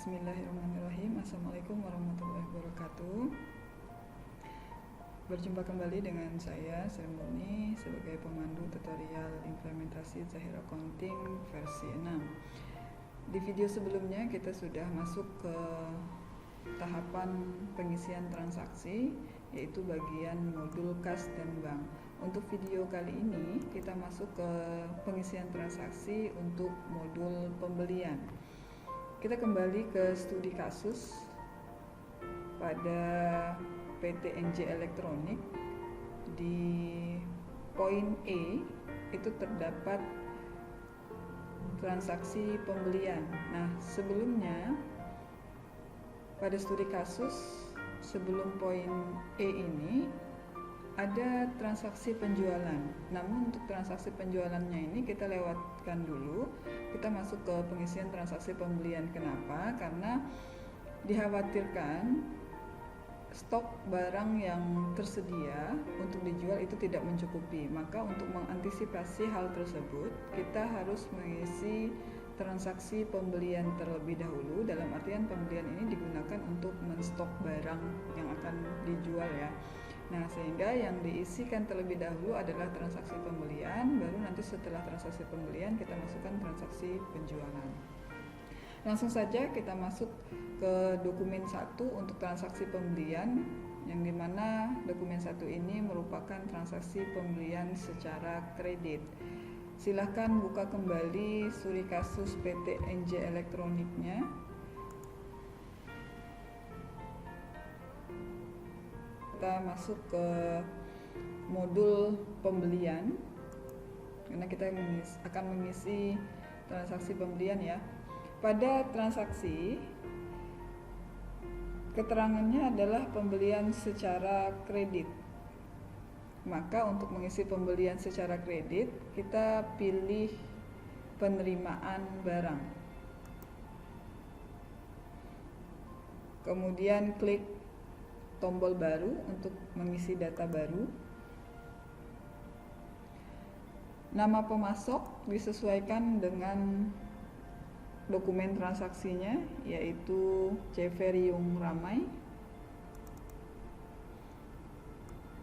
Bismillahirrahmanirrahim. Assalamualaikum warahmatullahi wabarakatuh. Berjumpa kembali dengan saya Sri Murni sebagai pemandu tutorial implementasi Zahir Accounting versi 6. Di video sebelumnya kita sudah masuk ke tahapan pengisian transaksi, yaitu bagian modul kas dan bank. Untuk video kali ini kita masuk ke pengisian transaksi untuk modul pembelian. Kita kembali ke studi kasus pada PT NJ Elektronik. Di poin E itu terdapat transaksi pembelian. Nah, sebelumnya pada studi kasus sebelum poin E ini ada transaksi penjualan. Namun untuk transaksi penjualannya ini kita lewatkan dulu. Kita masuk ke pengisian transaksi pembelian. Kenapa? Karena dikhawatirkan stok barang yang tersedia untuk dijual itu tidak mencukupi. Maka untuk mengantisipasi hal tersebut, kita harus mengisi transaksi pembelian terlebih dahulu. Dalam artian pembelian ini digunakan untuk menstok barang yang akan dijual ya. Nah, sehingga yang diisikan terlebih dahulu adalah transaksi pembelian, baru nanti setelah transaksi pembelian kita masukkan transaksi penjualan. Langsung saja kita masuk ke dokumen 1 untuk transaksi pembelian, yang dimana dokumen 1 ini merupakan transaksi pembelian secara kredit. Silahkan buka kembali studi kasus PT NJ Elektroniknya. Kita masuk ke modul pembelian, karena kita akan mengisi transaksi pembelian ya. Pada transaksi, keterangannya adalah pembelian secara kredit. Maka untuk mengisi pembelian secara kredit, kita pilih penerimaan barang. Kemudian klik tombol baru untuk mengisi data baru. Nama pemasok disesuaikan dengan dokumen transaksinya, yaitu Ceveriung Ramai.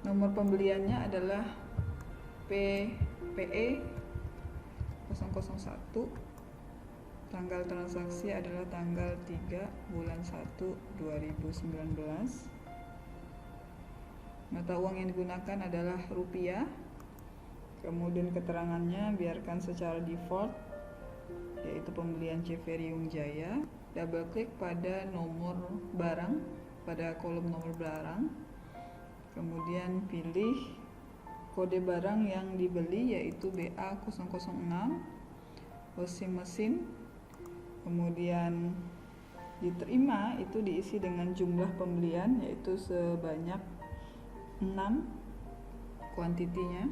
Nomor pembeliannya adalah PPE 001. Tanggal transaksi adalah tanggal 3 bulan 1 2019. Mata uang yang digunakan adalah rupiah. Kemudian keterangannya biarkan secara default, yaitu pembelian Ceveriung Jaya. Double klik pada nomor barang, pada kolom nomor barang. Kemudian pilih kode barang yang dibeli, yaitu BA006, washing mesin. Kemudian diterima itu diisi dengan jumlah pembelian, yaitu sebanyak 6 kuantitinya.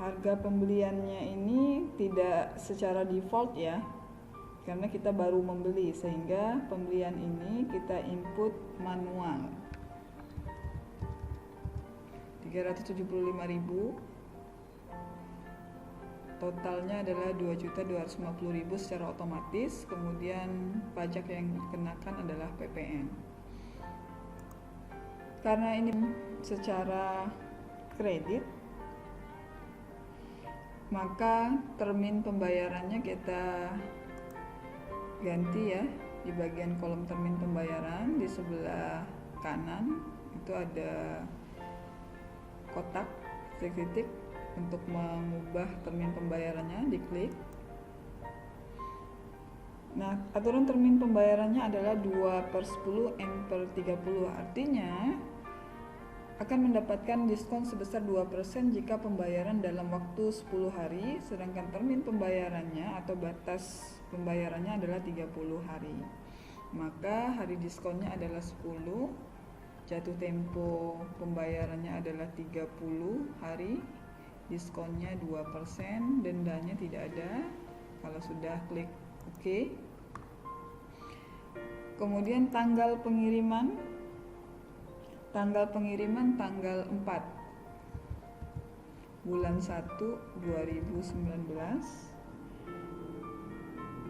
Harga pembeliannya ini tidak secara default ya, karena kita baru membeli, sehingga pembelian ini kita input manual. 375.000. Totalnya adalah 2.250.000 secara otomatis. Kemudian pajak yang dikenakan adalah PPN. Karena ini secara kredit, maka termin pembayarannya kita ganti ya. Di bagian kolom termin pembayaran di sebelah kanan itu ada kotak titik-titik untuk mengubah termin pembayarannya, diklik. Nah, aturan termin pembayarannya adalah 2/10 N/30. Artinya akan mendapatkan diskon sebesar 2% jika pembayaran dalam waktu 10 hari, sedangkan termin pembayarannya atau batas pembayarannya adalah 30 hari. Maka hari diskonnya adalah 10, jatuh tempo pembayarannya adalah 30 hari, diskonnya 2%, dendanya tidak ada kalau sudah klik OK. Kemudian tanggal pengiriman tanggal 4 bulan 1 2019.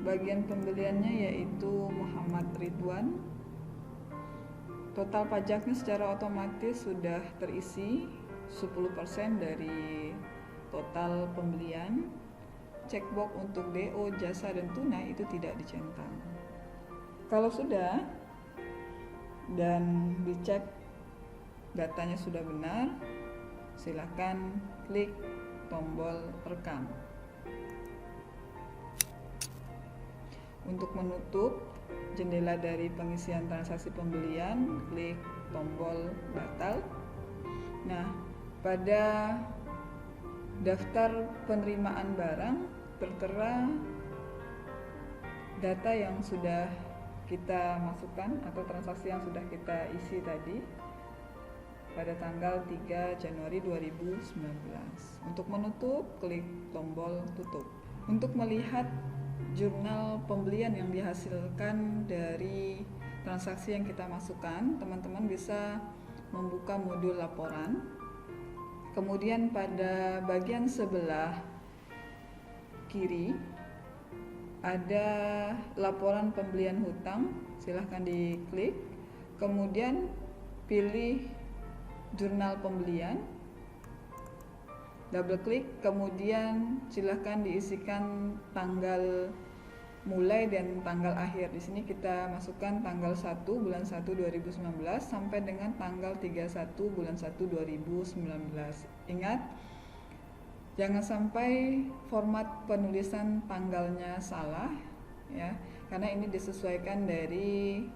bagian pembeliannya yaitu Muhammad Ridwan. Total pajaknya secara otomatis sudah terisi 10% dari total pembelian. Checkbox untuk DO, jasa, dan tunai itu tidak dicentang. Kalau sudah dan dicek datanya sudah benar, silakan klik tombol rekam. Untuk menutup jendela dari pengisian transaksi pembelian, klik tombol batal. Nah, pada daftar penerimaan barang tertera data yang sudah kita masukkan atau transaksi yang sudah kita isi tadi pada tanggal 3 Januari 2019. Untuk menutup, klik tombol tutup. Untuk melihat jurnal pembelian yang dihasilkan dari transaksi yang kita masukkan, teman-teman bisa membuka modul laporan. Kemudian pada bagian sebelah kiri ada laporan pembelian hutang, silahkan diklik. Kemudian pilih jurnal pembelian, double klik, kemudian silahkan diisikan tanggal mulai dan tanggal akhir. Di sini kita masukkan tanggal 1 bulan 1 2019 sampai dengan tanggal 31 bulan 1 2019. Ingat, jangan sampai format penulisan tanggalnya salah ya, karena ini disesuaikan dari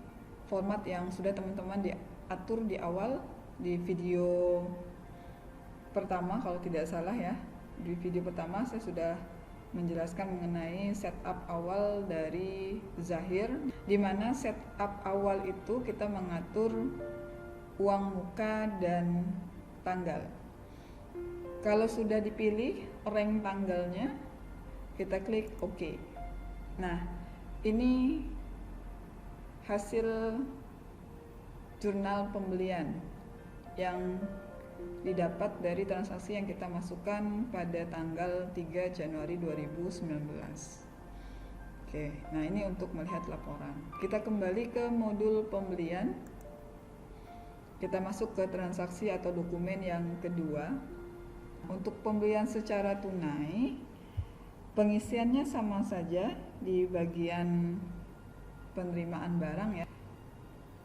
format yang sudah teman-teman diatur di awal di video pertama kalau tidak salah ya. Di video pertama saya sudah menjelaskan mengenai setup awal dari Zahir, di mana setup awal itu kita mengatur uang muka dan tanggal. Kalau sudah dipilih rank tanggalnya, kita klik OK. Nah, ini hasil jurnal pembelian yang didapat dari transaksi yang kita masukkan pada tanggal 3 Januari 2019. Oke, nah ini untuk melihat laporan. Kita kembali ke modul pembelian. Kita masuk ke transaksi atau dokumen yang kedua. Untuk pembelian secara tunai, pengisiannya sama saja di bagian penerimaan barang ya.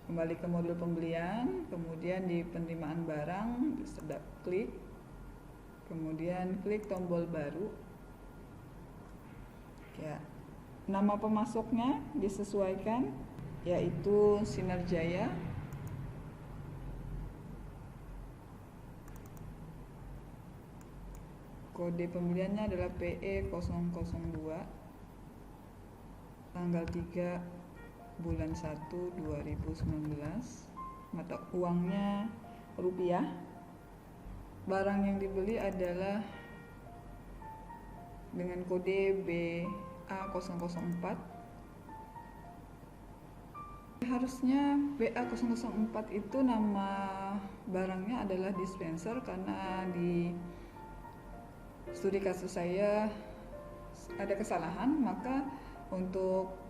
Kembali ke modul pembelian, kemudian di penerimaan barang sudah klik, kemudian klik tombol baru ya. Nama pemasoknya disesuaikan, yaitu Sinerjaya. Kode pembeliannya adalah PE002, tanggal 3 bulan 1 2019, mata uangnya rupiah. Barang yang dibeli adalah dengan kode BA004. Harusnya BA004 itu nama barangnya adalah dispenser, karena di studi kasus saya ada kesalahan, maka untuk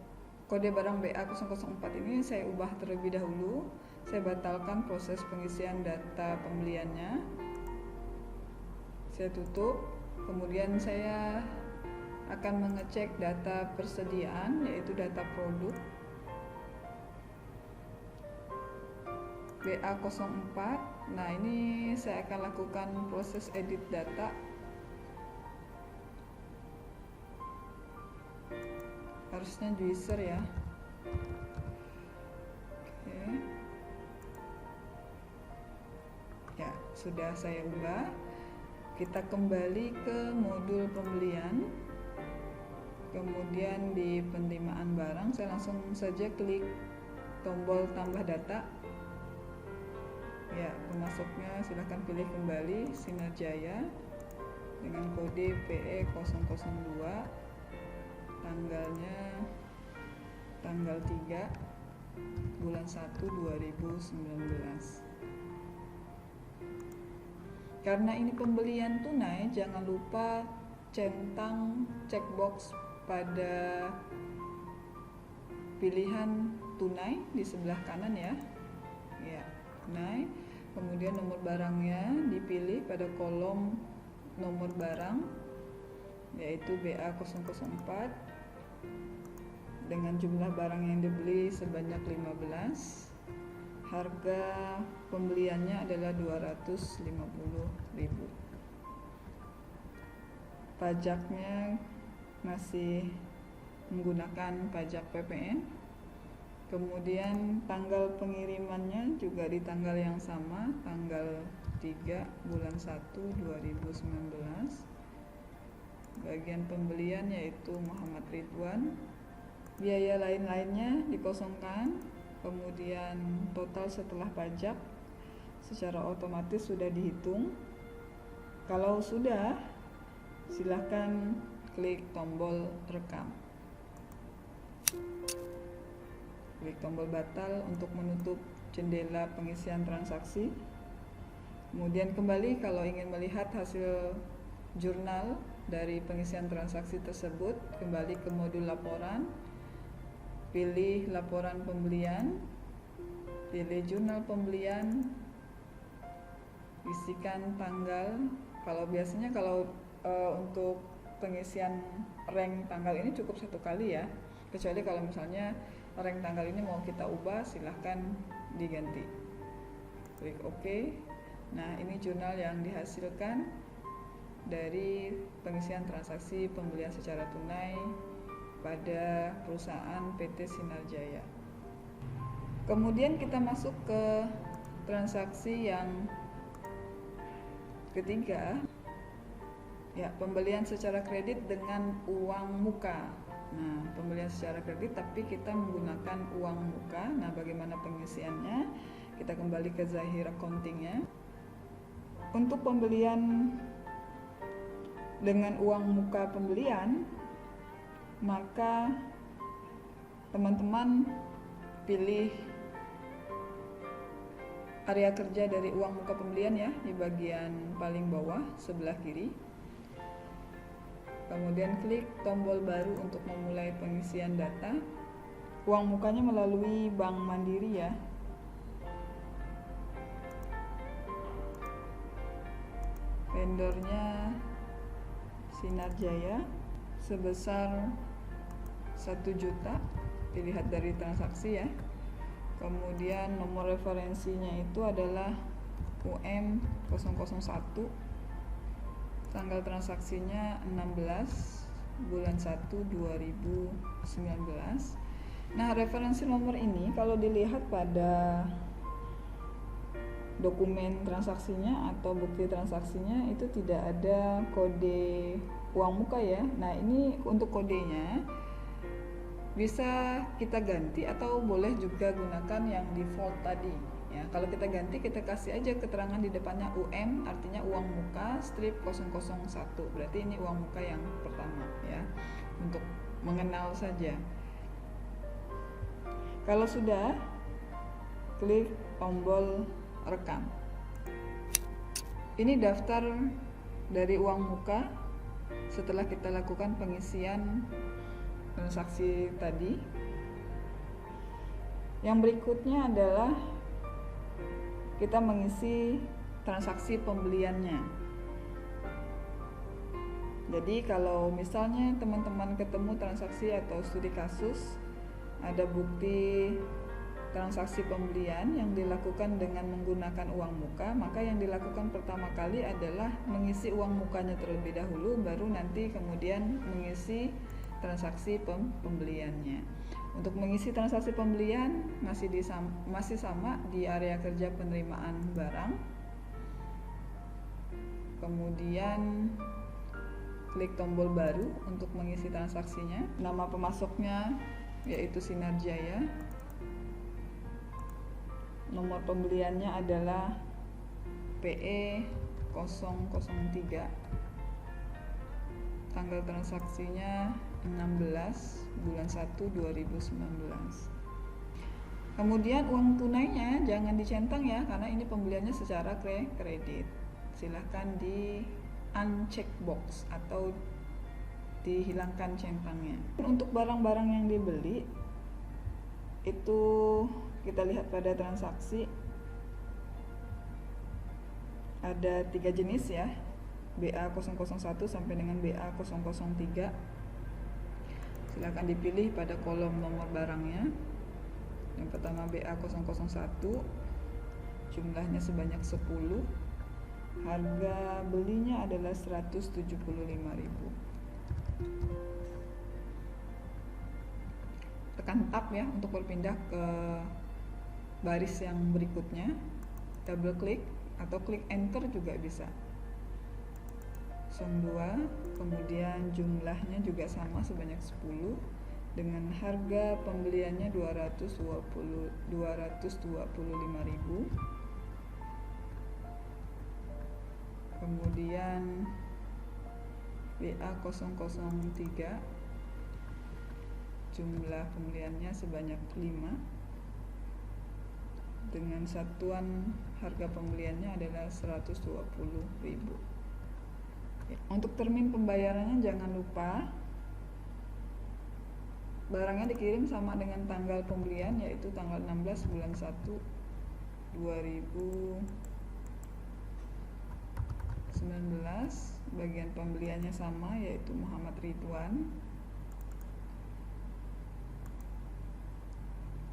kode barang BA004 ini saya ubah terlebih dahulu. Saya batalkan proses pengisian data pembeliannya. Saya tutup. Kemudian saya akan mengecek data persediaan, yaitu data produk BA04. Nah, ini saya akan lakukan proses edit data. Harusnya juicer ya. Oke. Ya, sudah saya ubah. Kita kembali ke modul pembelian. Kemudian di penerimaan barang saya langsung saja klik tombol tambah data. Ya, pemasoknya silahkan pilih kembali Sinerjaya dengan kode PE002. Tanggalnya tanggal 3 bulan 1 2019. Karena ini pembelian tunai, jangan lupa centang checkbox pada pilihan tunai di sebelah kanan ya. Ya, tunai. Kemudian nomor barangnya dipilih pada kolom nomor barang, yaitu BA004 dengan jumlah barang yang dibeli sebanyak 15. Harga pembeliannya adalah 250.000. Pajaknya masih menggunakan pajak PPN. Kemudian tanggal pengirimannya juga di tanggal yang sama, tanggal 3 bulan 1 2019. Bagian pembelian yaitu Muhammad Ridwan. Biaya lain-lainnya dikosongkan. Kemudian total setelah pajak secara otomatis sudah dihitung. Kalau sudah, silahkan klik tombol rekam. Klik tombol batal untuk menutup jendela pengisian transaksi. Kemudian kembali kalau ingin melihat hasil jurnal dari pengisian transaksi tersebut, kembali ke modul laporan, pilih laporan pembelian, pilih jurnal pembelian, isikan tanggal. Kalau biasanya untuk pengisian rank tanggal ini cukup satu kali ya, kecuali kalau misalnya rank tanggal ini mau kita ubah, silahkan diganti. Klik OK. Nah, ini jurnal yang dihasilkan dari pengisian transaksi pembelian secara tunai pada perusahaan PT Sinar Jaya. Kemudian kita masuk ke transaksi yang ketiga, ya, pembelian secara kredit dengan uang muka. Nah, pembelian secara kredit tapi kita menggunakan uang muka. Nah, bagaimana pengisiannya? Kita kembali ke Zahir accounting-nya. Untuk pembelian dengan uang muka pembelian, maka teman-teman pilih area kerja dari uang muka pembelian ya, di bagian paling bawah sebelah kiri. Kemudian klik tombol baru untuk memulai pengisian data. Uang mukanya melalui Bank Mandiri ya. Vendornya Sinar Jaya sebesar 1 juta, dilihat dari transaksi ya. Kemudian nomor referensinya itu adalah UM001. Tanggal transaksinya 16 bulan 1 2019. Nah, referensi nomor ini kalau dilihat pada dokumen transaksinya atau bukti transaksinya itu tidak ada kode uang muka ya. Nah, ini untuk kodenya bisa kita ganti atau boleh juga gunakan yang default tadi ya. Kalau kita ganti, kita kasih aja keterangan di depannya UM, artinya uang muka strip 001, berarti ini uang muka yang pertama ya, untuk mengenal saja. Kalau sudah, klik tombol rekam. Ini daftar dari uang muka setelah kita lakukan pengisian transaksi tadi. Yang berikutnya adalah kita mengisi transaksi pembeliannya. Jadi kalau misalnya teman-teman ketemu transaksi atau studi kasus, ada bukti transaksi pembelian yang dilakukan dengan menggunakan uang muka, maka yang dilakukan pertama kali adalah mengisi uang mukanya terlebih dahulu, baru nanti kemudian mengisi transaksi pembeliannya. Untuk mengisi transaksi pembelian masih sama di area kerja penerimaan barang. Kemudian klik tombol baru untuk mengisi transaksinya. Nama pemasoknya yaitu Sinar Jaya. Nomor pembeliannya adalah PE003. Tanggal transaksinya 16 bulan 1 2019. Kemudian uang tunainya jangan dicentang ya, karena ini pembeliannya secara kredit. Silahkan di uncheck box atau dihilangkan centangnya. Untuk barang-barang yang dibeli itu kita lihat pada transaksi ada 3 jenis ya, BA001 sampai dengan BA003. Silakan dipilih pada kolom nomor barangnya. Yang pertama BA001, jumlahnya sebanyak 10, harga belinya adalah 175.000. Tekan tab ya untuk berpindah ke baris yang berikutnya, double klik atau klik enter juga bisa. 02, kemudian jumlahnya juga sama sebanyak 10 dengan harga pembeliannya 225.000. Kemudian BA003, jumlah pembeliannya sebanyak 5 dengan satuan harga pembeliannya adalah 120.000. Untuk termin pembayarannya jangan lupa barangnya dikirim sama dengan tanggal pembelian, yaitu tanggal 16 bulan 1 2019. Bagian pembeliannya sama, yaitu Muhammad Ridwan.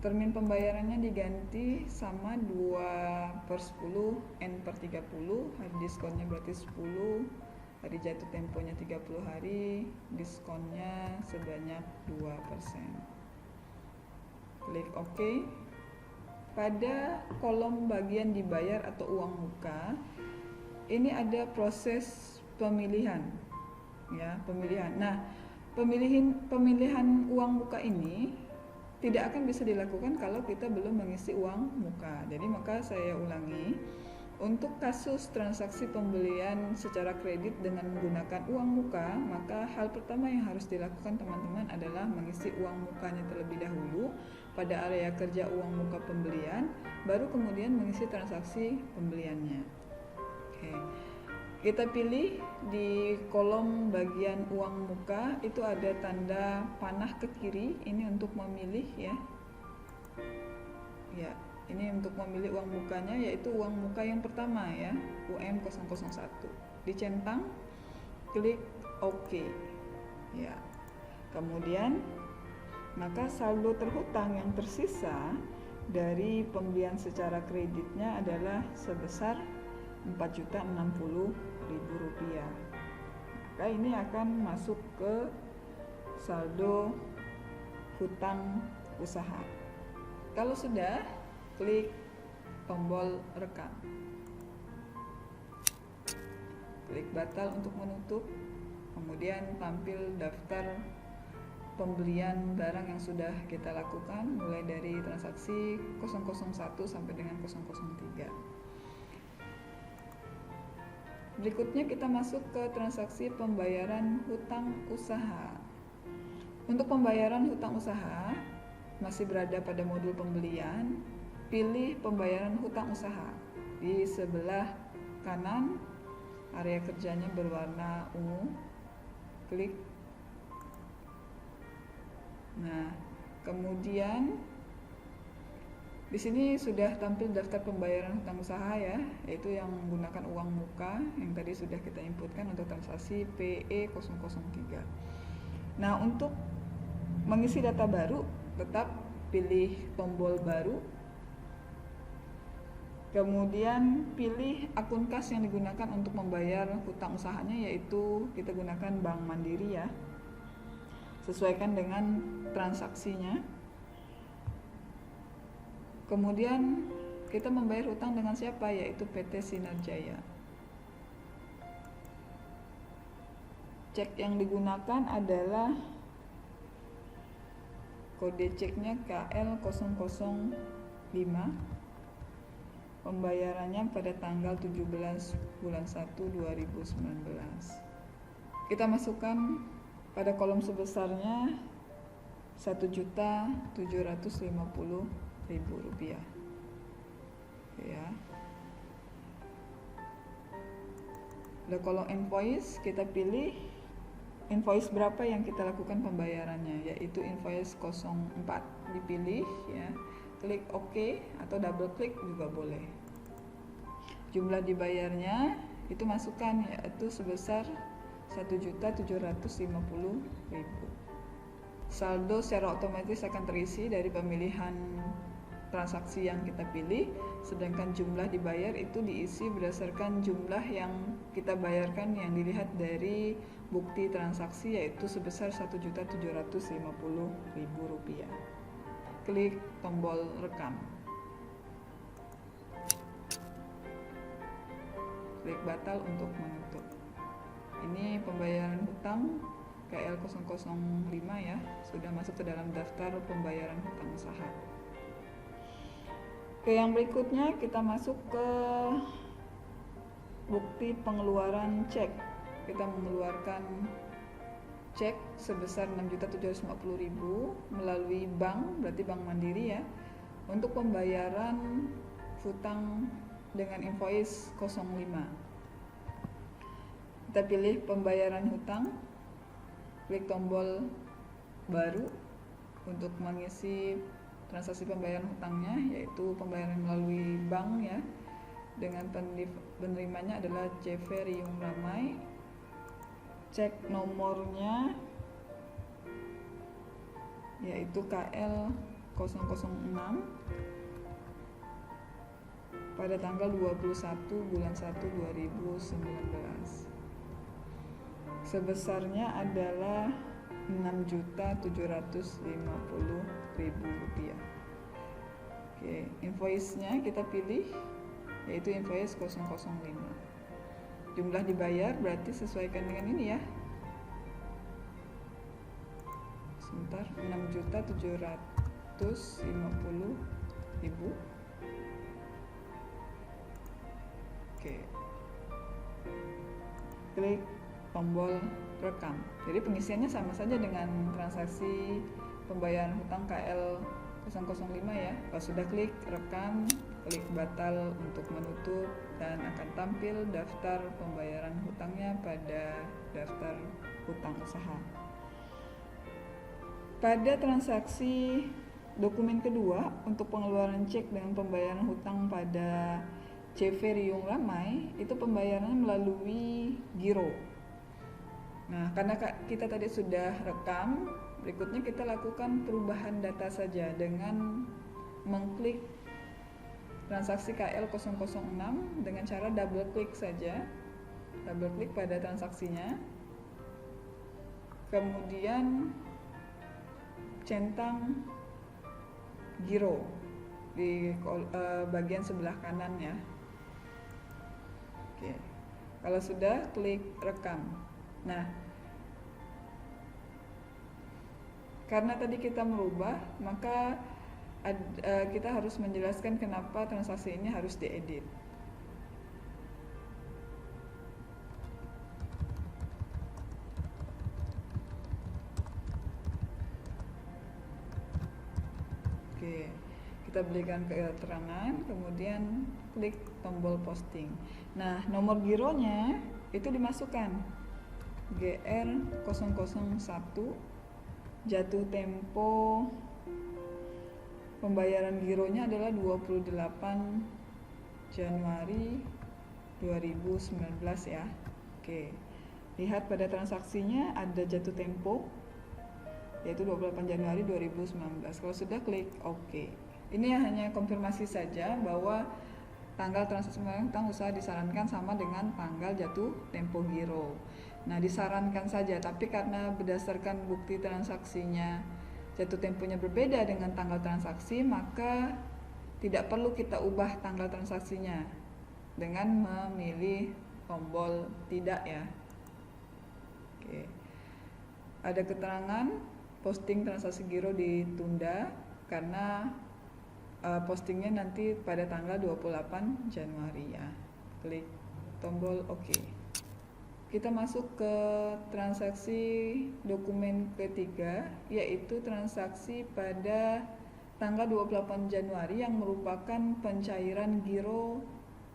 Termin pembayarannya diganti sama 2/10 N/30. Hari diskonnya berarti 10, hari jatuh temponya 30 hari, diskonnya sebanyak 2%. Klik OK. Pada kolom bagian dibayar atau uang muka, ini ada proses pemilihan ya, pemilihan. Nah, pemilihan uang muka ini tidak akan bisa dilakukan kalau kita belum mengisi uang muka. Jadi maka saya ulangi, untuk kasus transaksi pembelian secara kredit dengan menggunakan uang muka, maka hal pertama yang harus dilakukan teman-teman adalah mengisi uang mukanya terlebih dahulu pada area kerja uang muka pembelian, baru kemudian mengisi transaksi pembeliannya. Oke. Kita pilih di kolom bagian uang muka, itu ada tanda panah ke kiri, ini untuk memilih ya. Ya, ini untuk memilih uang mukanya, yaitu uang muka yang pertama ya, UM001. Dicentang, klik OK. Ya. Kemudian maka saldo terhutang yang tersisa dari pembelian secara kreditnya adalah sebesar Rp4.060.000. Maka ini akan masuk ke saldo hutang usaha. Kalau sudah, klik tombol rekam. Klik batal untuk menutup. Kemudian tampil daftar pembelian barang yang sudah kita lakukan mulai dari transaksi 001 sampai dengan 003. Berikutnya kita masuk ke transaksi pembayaran hutang usaha. Untuk pembayaran hutang usaha masih berada pada modul pembelian, pilih pembayaran hutang usaha. Di sebelah kanan area kerjanya berwarna ungu, klik. Nah, kemudian di sini sudah tampil daftar pembayaran hutang usaha ya, yaitu yang menggunakan uang muka yang tadi sudah kita inputkan untuk transaksi PE003. Nah, untuk mengisi data baru, tetap pilih tombol baru. Kemudian pilih akun kas yang digunakan untuk membayar hutang usahanya, yaitu kita gunakan Bank Mandiri ya. Sesuaikan dengan transaksinya. Kemudian kita membayar hutang dengan siapa, yaitu PT Sinar Jaya. Cek yang digunakan adalah kode ceknya KL005. Pembayarannya pada tanggal 17 bulan 1 2019. Kita masukkan pada kolom sebesarnya Rp1.750.000 ya. Pada kolom invoice kita pilih invoice berapa yang kita lakukan pembayarannya, yaitu invoice 04. Dipilih ya, klik OK atau double klik juga boleh. Jumlah dibayarnya itu masukkan, yaitu sebesar 1.750.000. Saldo secara otomatis akan terisi dari pemilihan transaksi yang kita pilih, sedangkan jumlah dibayar itu diisi berdasarkan jumlah yang kita bayarkan yang dilihat dari bukti transaksi, yaitu sebesar 1.750.000 rupiah. Klik tombol rekam. Klik batal untuk menutup. Ini pembayaran hutang KL005 ya, sudah masuk ke dalam daftar pembayaran hutang usaha. Oke, yang berikutnya kita masuk ke bukti pengeluaran cek. Kita mengeluarkan cek sebesar 6.750.000 melalui bank, berarti Bank Mandiri ya, untuk pembayaran hutang dengan invoice 05. Kita pilih pembayaran hutang, klik tombol baru untuk mengisi transaksi pembayaran hutangnya, yaitu pembayaran melalui bank ya, dengan penerimanya adalah CV Riung Ramai. Cek nomornya yaitu KL006 pada tanggal 21 bulan 1 2019. Sebesarnya adalah 6.750.000 rupiah. Oke, invoice-nya kita pilih yaitu invoice 005. Jumlah dibayar berarti sesuaikan dengan ini ya. Sebentar, 6.750.000. Oke. Klik tombol rekam. Jadi pengisiannya sama saja dengan transaksi pembayaran hutang KL005 ya. Kalau sudah klik rekam, klik batal untuk menutup, dan akan tampil daftar pembayaran hutangnya pada daftar hutang usaha. Pada transaksi dokumen kedua untuk pengeluaran cek dengan pembayaran hutang pada CV Riung Ramai, itu pembayarannya melalui giro. Nah, karena kita tadi sudah rekam, berikutnya kita lakukan perubahan data saja dengan mengklik transaksi KL006 dengan cara double klik saja. Double klik pada transaksinya. Kemudian centang giro di bagian sebelah kanan ya. Oke. Kalau sudah, klik rekam. Nah, karena tadi kita merubah, maka kita harus menjelaskan kenapa transaksi ini harus diedit. Oke, kita berikan keterangan, kemudian klik tombol posting. Nah, nomor gironya itu dimasukkan GR001, jatuh tempo pembayaran gironya adalah 28 Januari 2019 ya. Oke, lihat pada transaksinya ada jatuh tempo yaitu 28 Januari 2019. Kalau sudah, klik OK. Ini hanya konfirmasi saja bahwa tanggal transaksi hutang usaha disarankan sama dengan tanggal jatuh tempo giro. Nah, disarankan saja, tapi karena berdasarkan bukti transaksinya jatuh temponya berbeda dengan tanggal transaksi, maka tidak perlu kita ubah tanggal transaksinya dengan memilih tombol tidak ya. Oke. Ada keterangan posting transaksi giro ditunda karena postingnya nanti pada tanggal 28 Januari ya. Klik tombol OK. Kita masuk ke transaksi dokumen ketiga, yaitu transaksi pada tanggal 28 Januari yang merupakan pencairan giro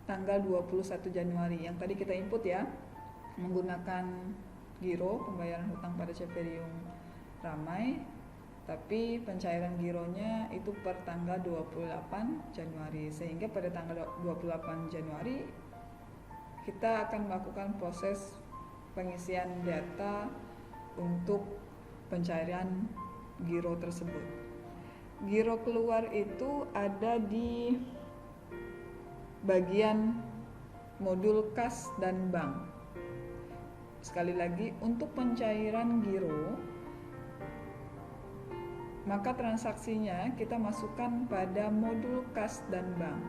tanggal 21 Januari yang tadi kita input ya, menggunakan giro pembayaran hutang pada Ceverium Ramai, tapi pencairan gironya itu per tanggal 28 Januari, sehingga pada tanggal 28 Januari kita akan melakukan proses pengisian data untuk pencairan giro tersebut. Giro keluar itu ada di bagian modul kas dan bank. Sekali lagi, untuk pencairan giro, maka transaksinya kita masukkan pada modul kas dan bank,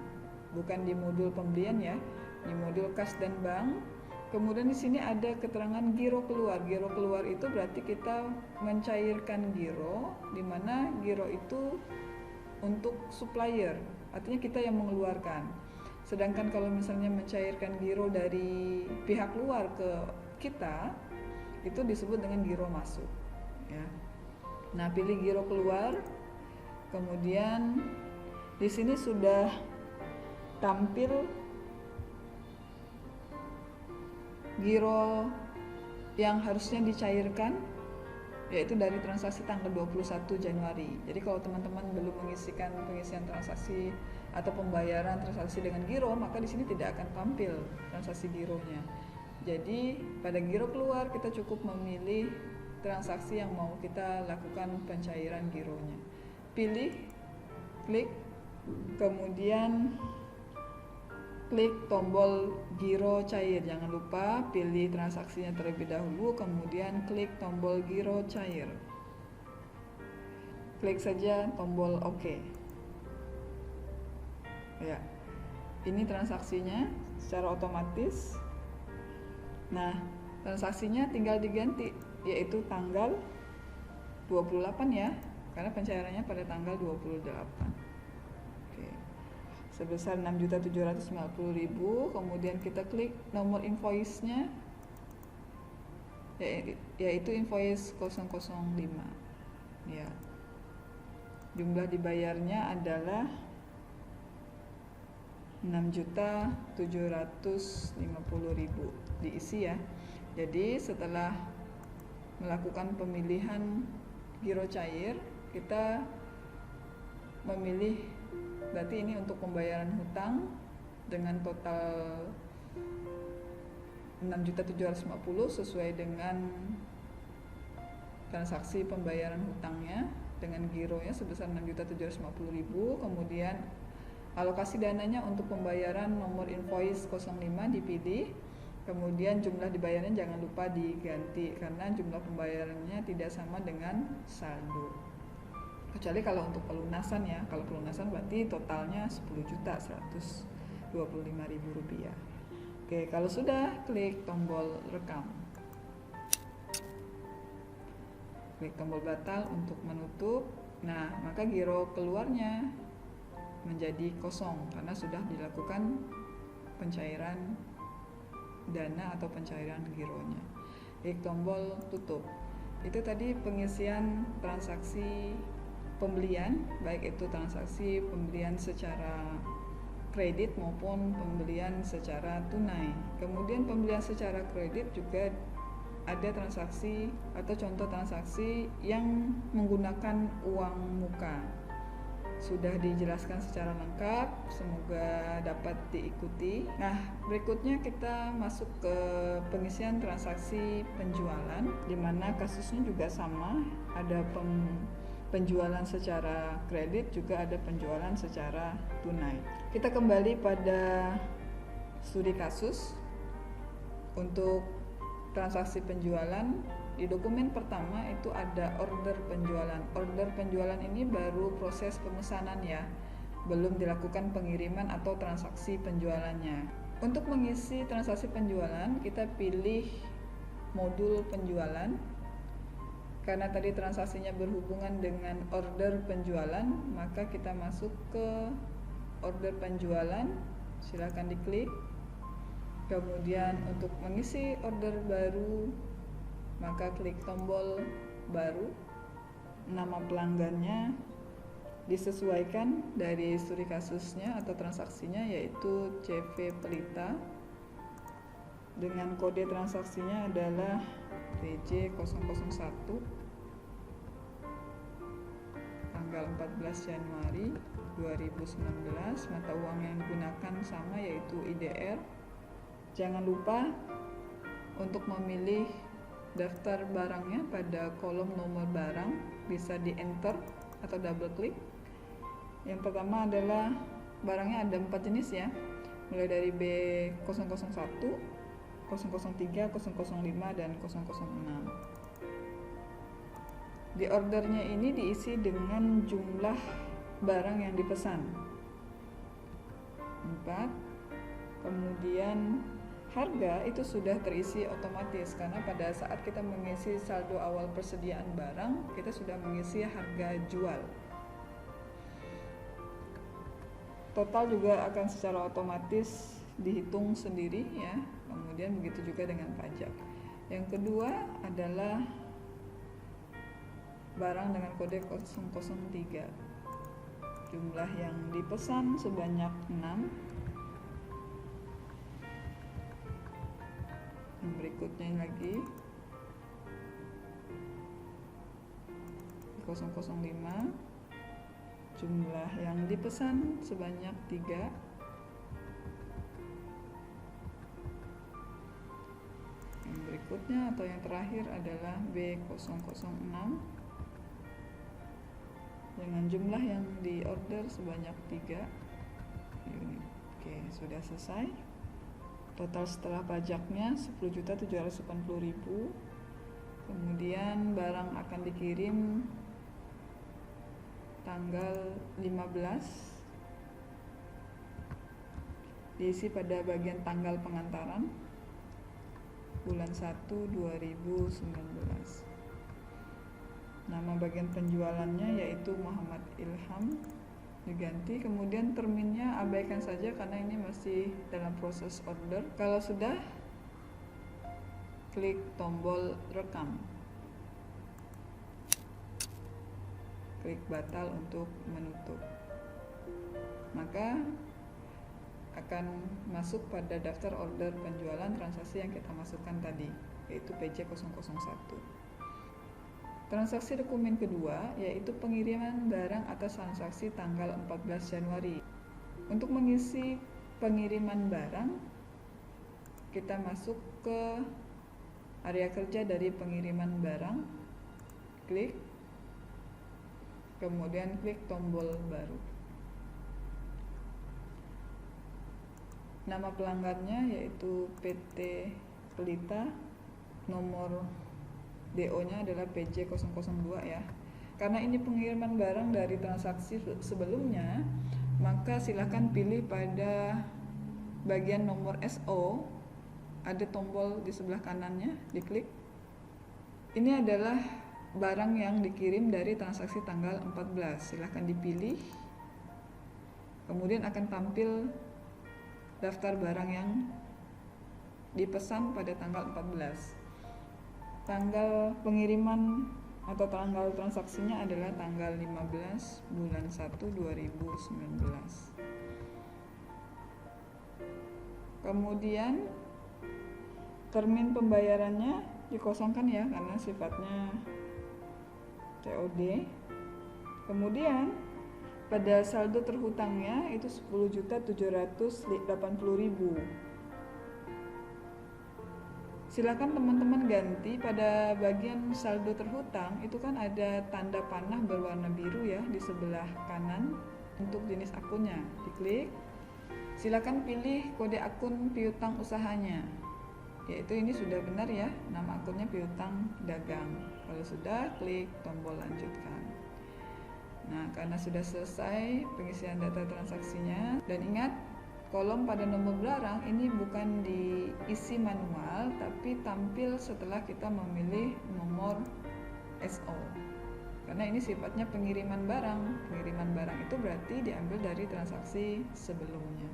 bukan di modul pembelian ya, di modul kas dan bank. Kemudian di sini ada keterangan giro keluar. Giro keluar itu berarti kita mencairkan giro, di mana giro itu untuk supplier, artinya kita yang mengeluarkan. Sedangkan kalau misalnya mencairkan giro dari pihak luar ke kita, itu disebut dengan giro masuk ya. Nah, pilih giro keluar. Kemudian di sini sudah tampil giro yang harusnya dicairkan, yaitu dari transaksi tanggal 21 Januari. Jadi kalau teman-teman belum mengisikan pengisian transaksi atau pembayaran transaksi dengan giro, maka di sini tidak akan tampil transaksi gironya. Jadi pada giro keluar kita cukup memilih transaksi yang mau kita lakukan pencairan gironya. Pilih, klik, kemudian klik tombol giro cair. Jangan lupa pilih transaksinya terlebih dahulu, kemudian klik tombol giro cair. Klik saja tombol OK. Ya, ini transaksinya secara otomatis. Nah, transaksinya tinggal diganti, yaitu tanggal 28 ya, karena pencairannya pada tanggal 28. Oke. Sebesar 6.750.000, kemudian kita klik nomor invoice-nya, yaitu invoice 005. Ya. Jumlah dibayarnya adalah 6.750.000, diisi ya. Jadi setelah melakukan pemilihan giro cair, kita memilih, berarti ini untuk pembayaran hutang dengan total 6.750.000 sesuai dengan transaksi pembayaran hutangnya dengan gironya sebesar 6.750.000. Kemudian alokasi dananya untuk pembayaran nomor invoice 05 dipilih. Kemudian jumlah dibayarnya jangan lupa diganti karena jumlah pembayarannya tidak sama dengan saldo. Kecuali kalau untuk pelunasan ya. Kalau pelunasan berarti totalnya 10.125.000 rupiah. Oke, kalau sudah, klik tombol rekam. Klik tombol batal untuk menutup. Nah, maka giro keluarnya menjadi kosong karena sudah dilakukan pencairan dana atau pencairan gironya. Klik tombol tutup. Itu tadi pengisian transaksi pembelian, baik itu transaksi pembelian secara kredit maupun pembelian secara tunai. Kemudian pembelian secara kredit juga ada transaksi atau contoh transaksi yang menggunakan uang muka. Sudah dijelaskan secara lengkap, semoga dapat diikuti. Nah, berikutnya kita masuk ke pengisian transaksi penjualan, di mana kasusnya juga sama, ada penjualan secara kredit, juga ada penjualan secara tunai. Kita kembali pada studi kasus. Untuk transaksi penjualan, di dokumen pertama itu ada order penjualan. Order penjualan ini baru proses pemesanan ya, belum dilakukan pengiriman atau transaksi penjualannya. Untuk mengisi transaksi penjualan, kita pilih modul penjualan. Karena tadi transaksinya berhubungan dengan order penjualan, maka kita masuk ke order penjualan. Silakan diklik. Kemudian untuk mengisi order baru, maka klik tombol baru. Nama pelanggannya disesuaikan dari studi kasusnya atau transaksinya, yaitu CV Pelita. Dengan kode transaksinya adalah PJ001 tanggal 14 Januari 2019. Mata uang yang digunakan sama, yaitu IDR. Jangan lupa untuk memilih daftar barangnya pada kolom nomor barang, bisa di enter atau double klik. Yang pertama adalah barangnya ada 4 jenis ya, mulai dari B001, 003, 005, dan 006. Di ordernya ini diisi dengan jumlah barang yang dipesan 4. Kemudian harga itu sudah terisi otomatis, karena pada saat kita mengisi saldo awal persediaan barang, kita sudah mengisi harga jual. Total juga akan secara otomatis dihitung sendiri ya. Kemudian begitu juga dengan pajak. Yang kedua adalah barang dengan kode 003. Jumlah yang dipesan sebanyak 6. Yang berikutnya lagi 005. Jumlah yang dipesan sebanyak 3. Yang berikutnya atau yang terakhir adalah B006 dengan jumlah yang diorder sebanyak 3 unit. Oke, sudah selesai. Total setelah pajaknya 10.780.000. Kemudian barang akan dikirim tanggal 15, diisi pada bagian tanggal pengantaran bulan 1 2019. Nama bagian penjualannya yaitu Muhammad Ilham, diganti. Kemudian terminnya abaikan saja karena ini masih dalam proses order. Kalau sudah, klik tombol rekam, klik batal untuk menutup, maka akan masuk pada daftar order penjualan transaksi yang kita masukkan tadi, yaitu PJ001. Transaksi dokumen kedua yaitu pengiriman barang atas transaksi tanggal 14 Januari. Untuk mengisi pengiriman barang, kita masuk ke area kerja dari pengiriman barang, klik, kemudian klik tombol baru. Nama pelanggannya yaitu PT Pelita, nomor DO-nya adalah PJ002 ya. Karena ini pengiriman barang dari transaksi sebelumnya, maka silakan pilih pada bagian nomor SO, ada tombol di sebelah kanannya, diklik. Ini adalah barang yang dikirim dari transaksi tanggal 14, silakan dipilih. Kemudian akan tampil daftar barang yang dipesan pada tanggal 14. Tanggal pengiriman atau tanggal transaksinya adalah tanggal 15 bulan 1 2019. Kemudian termin pembayarannya dikosongkan ya, karena sifatnya COD. Kemudian pada saldo terhutangnya itu 10.780.000. Silakan teman-teman ganti pada bagian saldo terhutang, itu kan ada tanda panah berwarna biru ya di sebelah kanan untuk jenis akunnya. Diklik. Silakan pilih kode akun piutang usahanya. Yaitu ini sudah benar ya, nama akunnya piutang dagang. Kalau sudah, klik tombol lanjutkan. Nah, karena sudah selesai pengisian data transaksinya, dan ingat, kolom pada nomor barang ini bukan diisi manual, tapi tampil setelah kita memilih nomor SO. Karena ini sifatnya pengiriman barang. Pengiriman barang itu berarti diambil dari transaksi sebelumnya.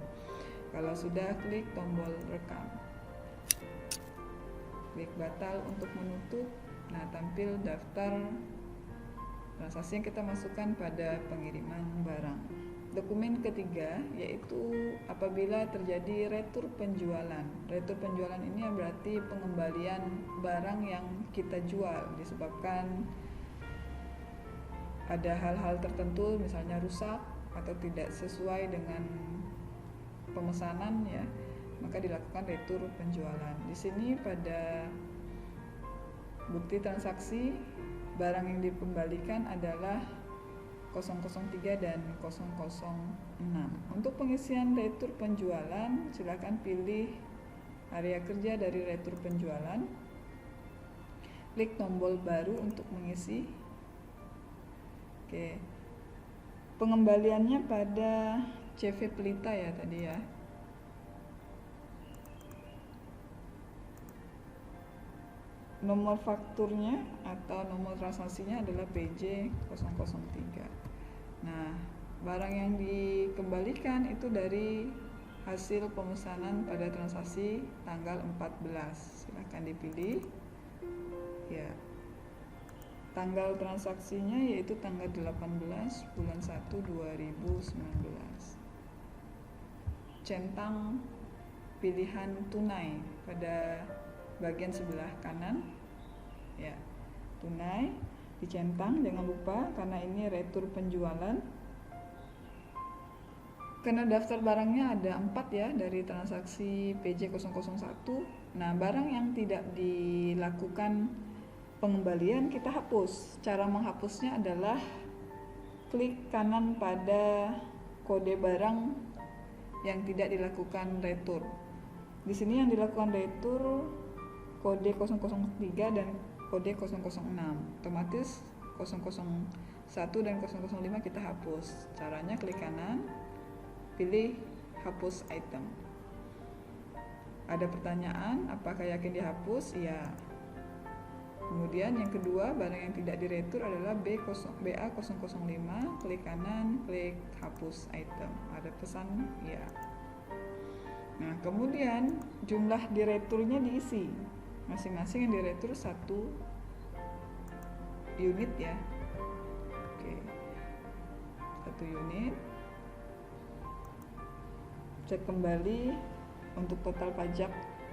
Kalau sudah, klik tombol rekam. Klik batal untuk menutup. Nah, tampil daftar transaksi yang kita masukkan pada pengiriman barang. dokumen ketiga yaitu apabila terjadi retur penjualan. Retur penjualan ini berarti pengembalian barang yang kita jual disebabkan ada hal-hal tertentu, misalnya rusak atau tidak sesuai dengan pemesanan ya, maka dilakukan retur penjualan. Di sini pada bukti transaksi barang yang dikembalikan adalah 003 dan 006. Untuk pengisian retur penjualan, silakan pilih area kerja dari retur penjualan. Klik tombol baru untuk mengisi. Oke. Pengembaliannya pada CV Pelita ya tadi ya. Nomor fakturnya atau nomor transaksinya adalah PJ003. Nah, barang yang dikembalikan itu dari hasil pemesanan pada transaksi tanggal 14. Silakan dipilih. Ya. Tanggal transaksinya yaitu tanggal 18 bulan 1 2019. Centang pilihan tunai pada bagian sebelah kanan. Ya. Tunai dicentang, jangan lupa karena ini retur penjualan. Karena daftar barangnya ada 4 ya dari transaksi PJ001. Nah, barang yang tidak dilakukan pengembalian kita hapus. Cara menghapusnya adalah klik kanan pada kode barang yang tidak dilakukan retur. Di sini yang dilakukan retur kode 003 dan kode 006. Otomatis 001 dan 005 kita hapus. Caranya klik kanan, pilih hapus item. Ada pertanyaan, apakah yakin dihapus? Ya. Kemudian yang kedua, barang yang tidak diretur adalah BA005, klik kanan, klik hapus item. Ada pesan? Ya. Nah, kemudian jumlah direturnya diisi. Masing-masing yang diretur 1 unit ya. Oke. 1 unit. Cek kembali untuk total pajak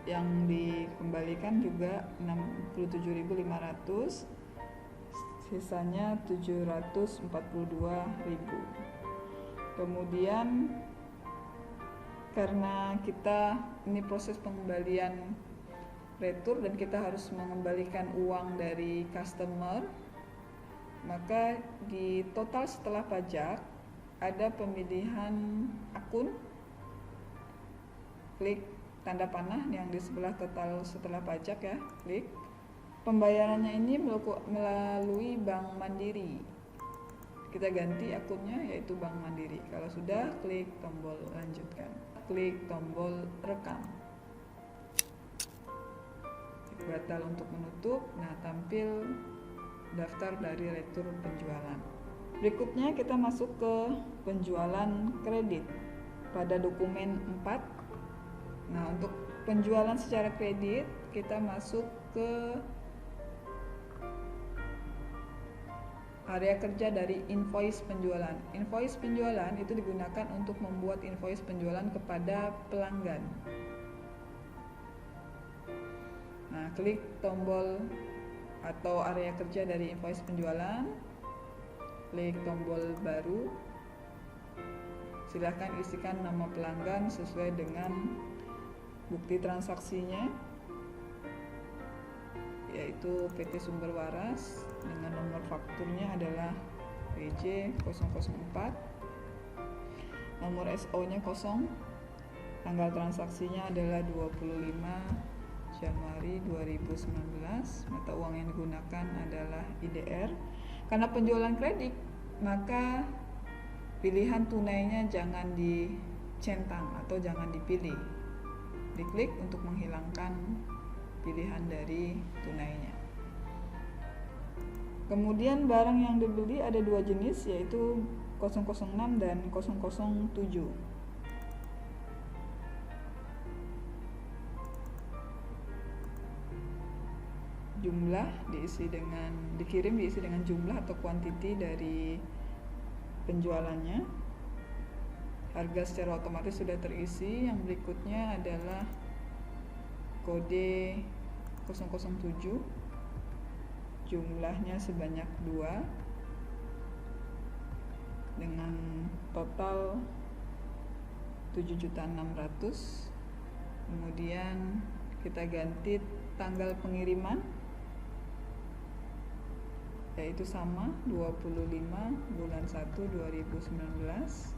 yang dikembalikan juga 67.500, sisanya 742.000. Kemudian karena kita ini proses pengembalian retur dan kita harus mengembalikan uang dari customer, maka di total setelah pajak ada pemilihan akun. Klik tanda panah yang di sebelah total setelah pajak ya, klik. Pembayarannya ini melalui Bank Mandiri. Kita ganti akunnya yaitu Bank Mandiri. Kalau sudah, klik tombol lanjutkan. Klik tombol rekam. Batal untuk menutup. Nah, tampil daftar dari retur penjualan. Berikutnya kita masuk ke penjualan kredit pada dokumen 4. Nah, untuk penjualan secara kredit kita masuk ke area kerja dari invoice penjualan. Invoice penjualan itu digunakan untuk membuat invoice penjualan kepada pelanggan. Nah, klik tombol atau area kerja dari invoice penjualan, klik tombol baru. Silahkan isikan nama pelanggan sesuai dengan bukti transaksinya, yaitu PT Sumber Waras dengan nomor fakturnya adalah PJ004, nomor SO-nya 0, tanggal transaksinya adalah 25 Januari 2019, mata uang yang digunakan adalah IDR. Karena penjualan kredit, maka pilihan tunainya jangan dicentang atau jangan dipilih. Diklik untuk menghilangkan pilihan dari tunainya. Kemudian barang yang dibeli ada 2 jenis, yaitu 006 dan 007. Jumlah dikirim diisi dengan jumlah atau kuantiti dari penjualannya. harga secara otomatis sudah terisi. Yang berikutnya adalah kode 007, jumlahnya sebanyak 2 dengan total 7.600.000. Kemudian kita ganti tanggal pengiriman, yaitu sama 25 bulan 1 2019.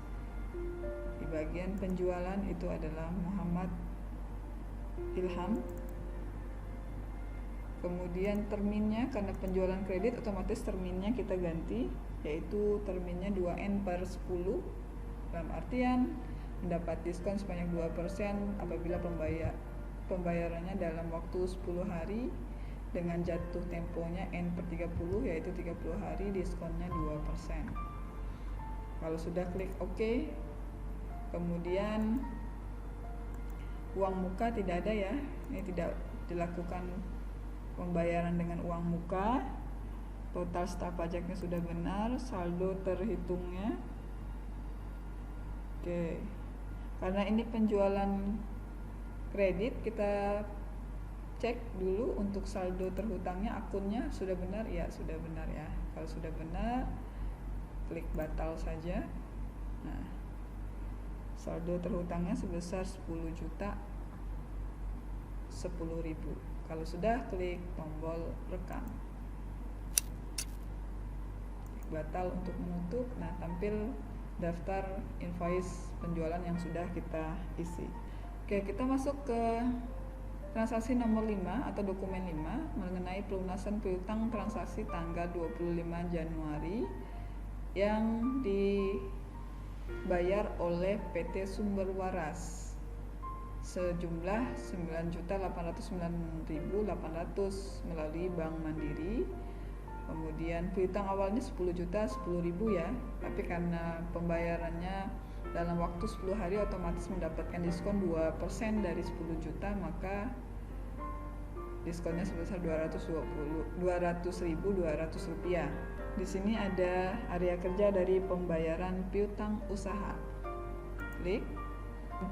Di bagian penjualan itu adalah Muhammad Ilham. Kemudian terminnya, karena penjualan kredit otomatis terminnya kita ganti, yaitu terminnya 2N/10, dalam artian mendapat diskon sebanyak 2% apabila pembayarannya dalam waktu 10 hari dengan jatuh temponya N/30, yaitu 30 hari, diskonnya 2%. Kalau sudah klik OK, kemudian uang muka tidak ada ya, ini tidak dilakukan pembayaran dengan uang muka. Total staf pajaknya sudah benar, saldo terhitungnya. Oke, karena ini penjualan kredit, kita cek dulu untuk saldo terhutangnya, akunnya sudah benar ya, sudah benar ya. Kalau sudah benar, klik batal saja. Nah, saldo terhutangnya sebesar 10.010.000. Kalau sudah, klik tombol rekam. Klik batal untuk menutup. Nah, tampil daftar invoice penjualan yang sudah kita isi. Oke, kita masuk ke transaksi nomor 5 atau dokumen 5 mengenai pelunasan piutang transaksi tanggal 25 Januari yang dibayar oleh PT Sumber Waras sejumlah 9.809.800 melalui Bank Mandiri. Kemudian piutang awalnya 10 juta 10.000 ya, tapi karena pembayarannya dalam waktu 10 hari otomatis mendapatkan diskon 2% dari 10 juta, maka diskonnya sebesar 200.200 rupiah. Di sini ada area kerja dari pembayaran piutang usaha. Klik,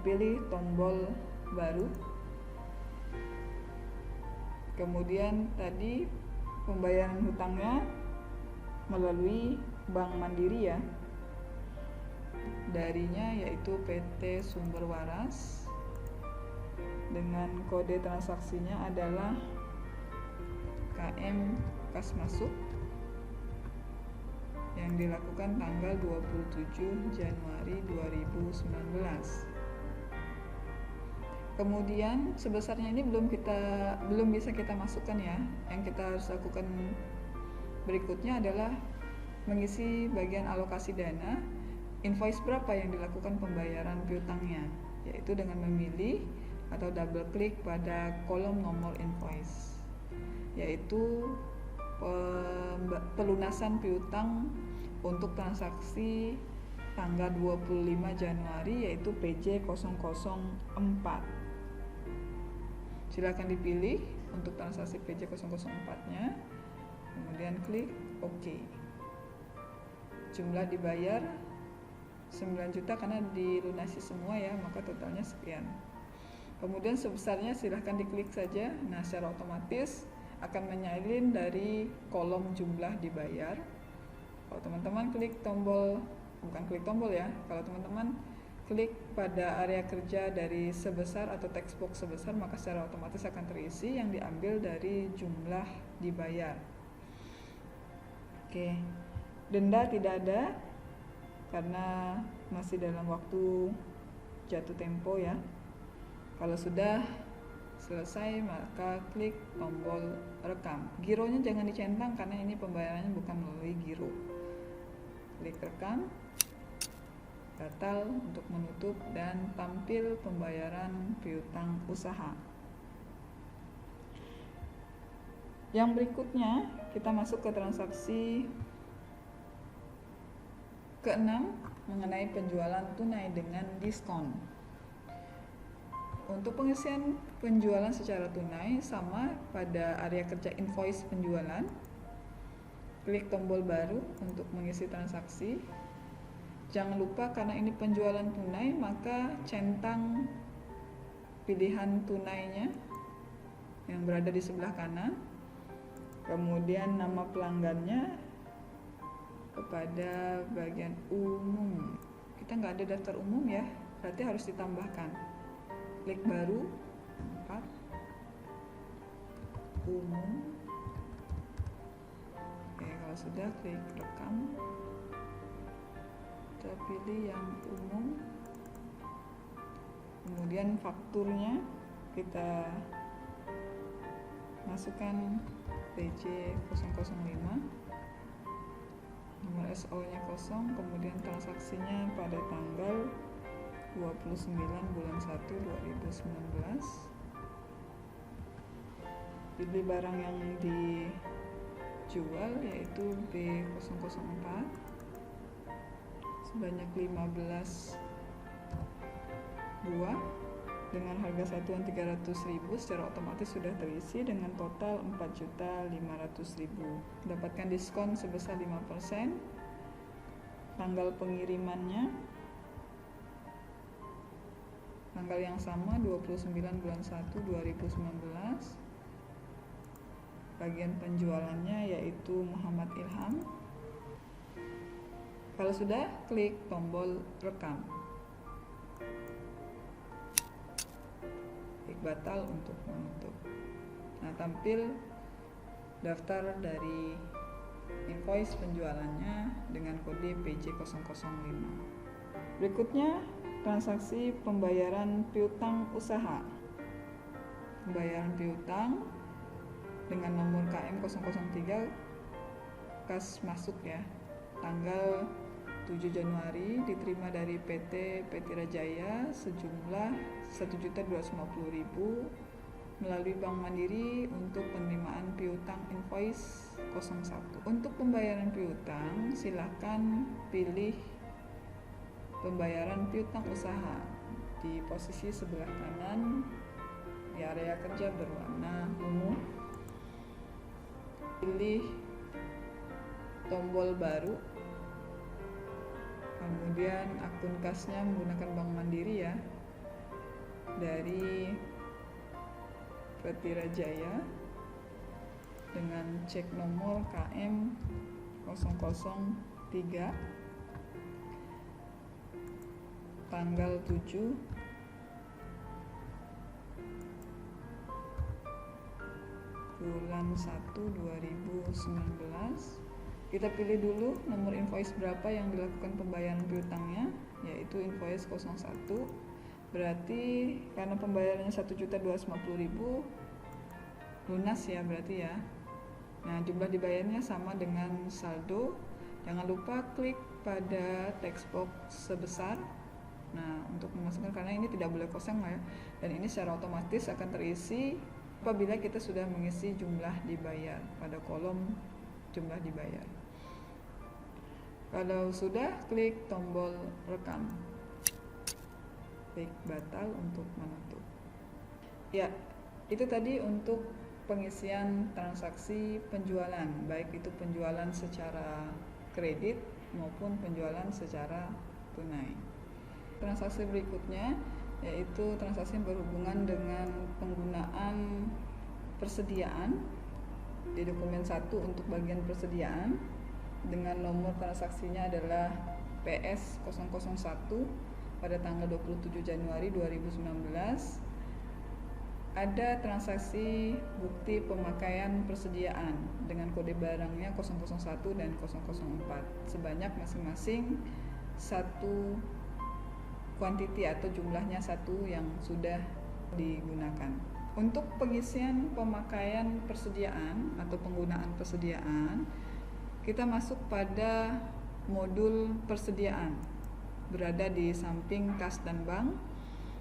pilih tombol baru. Kemudian tadi pembayaran hutangnya melalui Bank Mandiri ya. Darinya yaitu PT Sumber Waras. Dengan kode transaksinya adalah KM Kas Masuk yang dilakukan tanggal 27 Januari 2019. Kemudian sebesarnya ini belum bisa kita masukkan ya. Yang kita harus lakukan berikutnya adalah mengisi bagian alokasi dana, invoice berapa yang dilakukan pembayaran piutangnya, yaitu dengan memilih atau double klik pada kolom nomor invoice, yaitu pelunasan piutang untuk transaksi tanggal 25 Januari yaitu PJ 004. Silakan dipilih untuk transaksi PJ 004-nya, kemudian klik OK. Jumlah dibayar 9 juta karena dilunasi semua ya, maka totalnya sekian. Kemudian sebesarnya silahkan diklik saja. Nah, secara otomatis akan menyalin dari kolom jumlah dibayar. Kalau teman-teman klik tombol, bukan klik tombol ya, kalau teman-teman klik pada area kerja dari sebesar atau text box sebesar, maka secara otomatis akan terisi yang diambil dari jumlah dibayar. Oke, denda tidak ada karena masih dalam waktu jatuh tempo ya. Kalau sudah selesai, maka klik tombol rekam. Gironya jangan dicentang karena ini pembayarannya bukan melalui giro. Klik rekam, batal untuk menutup, dan tampil pembayaran piutang usaha. Yang berikutnya kita masuk ke transaksi ke-6 mengenai penjualan tunai dengan diskon. Untuk pengisian penjualan secara tunai sama pada area kerja invoice penjualan. Klik tombol baru untuk mengisi transaksi. Jangan lupa karena ini penjualan tunai, maka centang pilihan tunainya yang berada di sebelah kanan. Kemudian nama pelanggannya kepada bagian umum. Kita nggak ada daftar umum ya, berarti harus ditambahkan. Klik baru 4 umum. Oke, kalau sudah klik rekam. Kita pilih yang umum. Kemudian fakturnya kita masukkan PC 005, nomor SO nya kosong, kemudian transaksinya pada tanggal 29 bulan 1 2019. Pilih barang yang dijual yaitu B004 sebanyak 15 buah dengan harga satuan 300.000, secara otomatis sudah terisi dengan total 4.500.000. Dapatkan diskon sebesar 5%. Tanggal pengirimannya tanggal yang sama 29 bulan 1 2019. Bagian penjualannya yaitu Muhammad Ilham. Kalau sudah, klik tombol rekam. Klik batal untuk menutup. Nah, tampil daftar dari invoice penjualannya dengan kode PC005. Berikutnya, transaksi pembayaran piutang usaha. Pembayaran piutang dengan nomor KM 003 kas masuk ya. Tanggal 7 Januari diterima dari PT Petira Jaya sejumlah 1.250.000 melalui Bank Mandiri untuk penerimaan piutang invoice 01. Untuk pembayaran piutang, silakan pilih pembayaran piutang usaha di posisi sebelah kanan di area kerja berwarna ungu. Pilih tombol baru, kemudian akun kasnya menggunakan Bank Mandiri ya, dari Petira Jaya dengan cek nomor KM 003 tanggal 7 bulan 1 2019. Kita pilih dulu nomor invoice berapa yang dilakukan pembayaran piutangnya, yaitu invoice 01. Berarti karena pembayarannya 1.250.000 lunas ya berarti ya. Nah, jumlah dibayarnya sama dengan saldo. Jangan lupa klik pada text box sebesar. Nah, untuk memasukkan, karena ini tidak boleh kosong ya, dan ini secara otomatis akan terisi apabila kita sudah mengisi jumlah dibayar pada kolom jumlah dibayar. Kalau sudah, klik tombol rekam. Klik batal untuk menutup. Ya, itu tadi untuk pengisian transaksi penjualan, baik itu penjualan secara kredit maupun penjualan secara tunai. Transaksi berikutnya yaitu transaksi yang berhubungan dengan penggunaan persediaan di dokumen 1 untuk bagian persediaan dengan nomor transaksinya adalah PS001 pada tanggal 27 Januari 2019. Ada transaksi bukti pemakaian persediaan dengan kode barangnya 001 dan 004 sebanyak masing-masing satu kuantiti atau jumlahnya satu yang sudah digunakan. Untuk pengisian pemakaian persediaan atau penggunaan persediaan, kita masuk pada modul persediaan, berada di samping kas dan bank.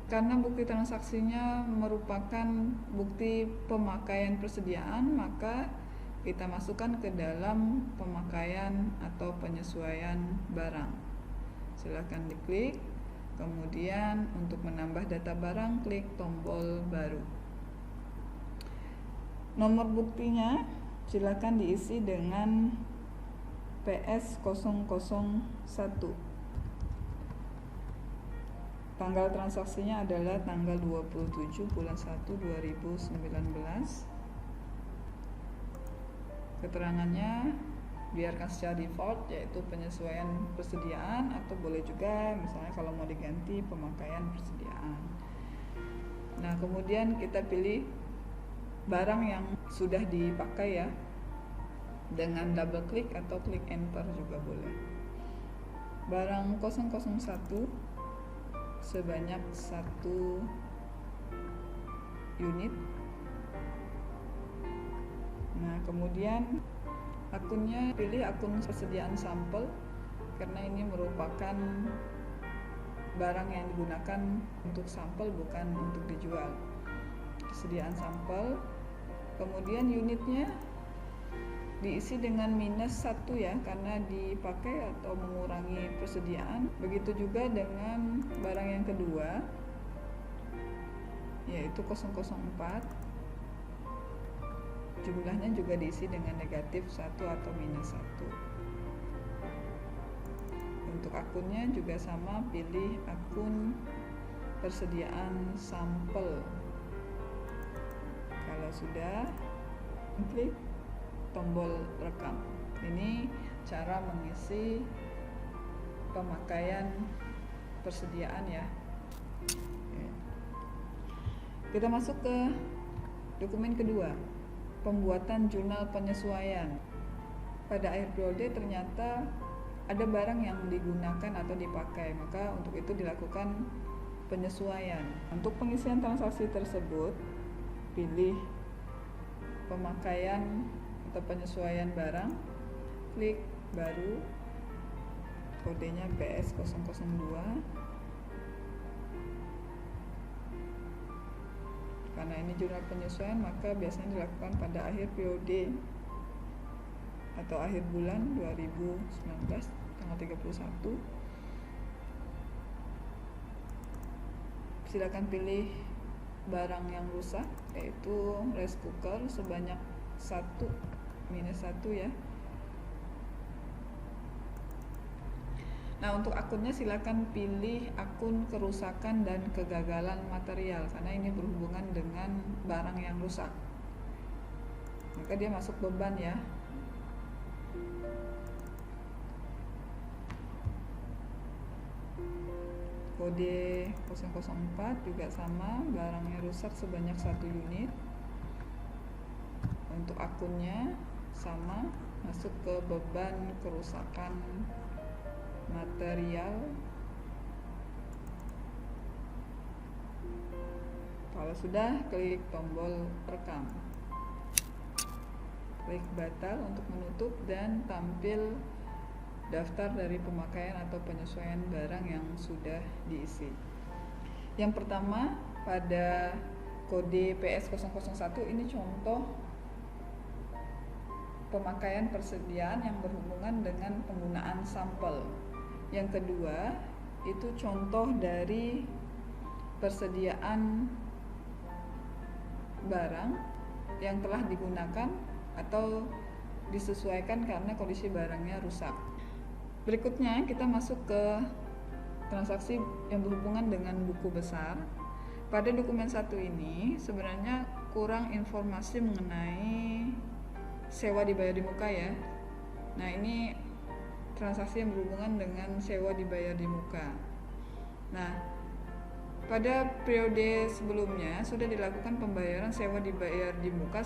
Karena bukti transaksinya merupakan bukti pemakaian persediaan, maka kita masukkan ke dalam pemakaian atau penyesuaian barang. Silakan diklik. Kemudian untuk menambah data barang, klik tombol baru. Nomor buktinya silakan diisi dengan PS001. Tanggal transaksinya adalah tanggal 27 bulan 1 2019. Keterangannya biarkan secara default, yaitu penyesuaian persediaan, atau boleh juga misalnya kalau mau diganti pemakaian persediaan. Nah, kemudian kita pilih barang yang sudah dipakai ya, dengan double klik atau klik enter juga boleh. Barang 001 sebanyak 1 unit. Nah, kemudian akunnya pilih akun persediaan sampel, karena ini merupakan barang yang digunakan untuk sampel, bukan untuk dijual. Persediaan sampel. Kemudian unitnya diisi dengan -1 ya, karena dipakai atau mengurangi persediaan. Begitu juga dengan barang yang kedua, yaitu 004. Jumlahnya juga diisi dengan -1 atau -1. Untuk akunnya juga sama, pilih akun persediaan sampel. Kalau sudah, klik tombol rekam. Ini cara mengisi pemakaian persediaan ya. Kita masuk ke dokumen kedua, pembuatan jurnal penyesuaian. Pada akhir periode ternyata ada barang yang digunakan atau dipakai, maka untuk itu dilakukan penyesuaian. Untuk pengisian transaksi tersebut, pilih pemakaian atau penyesuaian barang, klik baru, kodenya PS002. Karena ini jurnal penyesuaian, maka biasanya dilakukan pada akhir periode atau akhir bulan 2019 tanggal 31. Silakan pilih barang yang rusak, yaitu rice cooker sebanyak 1 ya. Nah, untuk akunnya silakan pilih akun kerusakan dan kegagalan material, karena ini berhubungan dengan barang yang rusak, maka dia masuk beban ya. Kode 004 juga sama, barangnya rusak sebanyak 1 unit. Untuk akunnya sama, masuk ke beban kerusakan material. Kalau sudah, klik tombol rekam, klik batal untuk menutup, dan tampil daftar dari pemakaian atau penyesuaian barang yang sudah diisi. Yang pertama, pada kode PS001 ini contoh pemakaian persediaan yang berhubungan dengan penggunaan sampel. Yang kedua, itu contoh dari persediaan barang yang telah digunakan atau disesuaikan karena kondisi barangnya rusak. Berikutnya kita masuk ke transaksi yang berhubungan dengan buku besar. Pada dokumen 1 ini sebenarnya kurang informasi mengenai sewa dibayar di muka ya. Nah, ini transaksi yang berhubungan dengan sewa dibayar di muka. Nah, pada periode sebelumnya sudah dilakukan pembayaran sewa dibayar di muka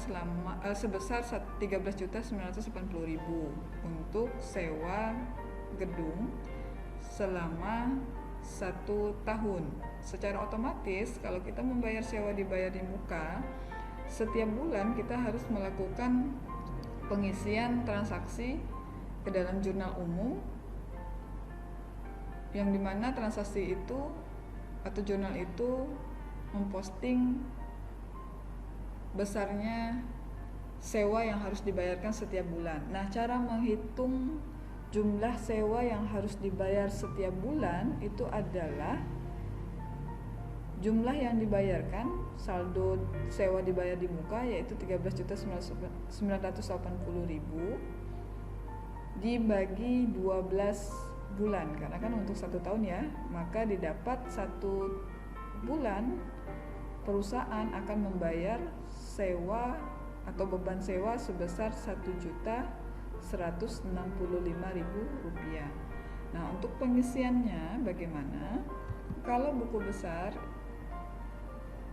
sebesar 13.980.000 untuk sewa gedung selama 1 tahun. Secara otomatis kalau kita membayar sewa dibayar di muka, setiap bulan kita harus melakukan pengisian transaksi ke dalam jurnal umum, yang dimana transaksi itu atau jurnal itu memposting besarnya sewa yang harus dibayarkan setiap bulan. Nah, cara menghitung jumlah sewa yang harus dibayar setiap bulan itu adalah jumlah yang dibayarkan, saldo sewa dibayar di muka yaitu 13.980.000 dibagi 12 bulan, karena kan untuk 1 tahun ya, maka didapat 1 bulan perusahaan akan membayar sewa atau beban sewa sebesar Rp1.165.000. Nah, untuk pengisiannya bagaimana? Kalau buku besar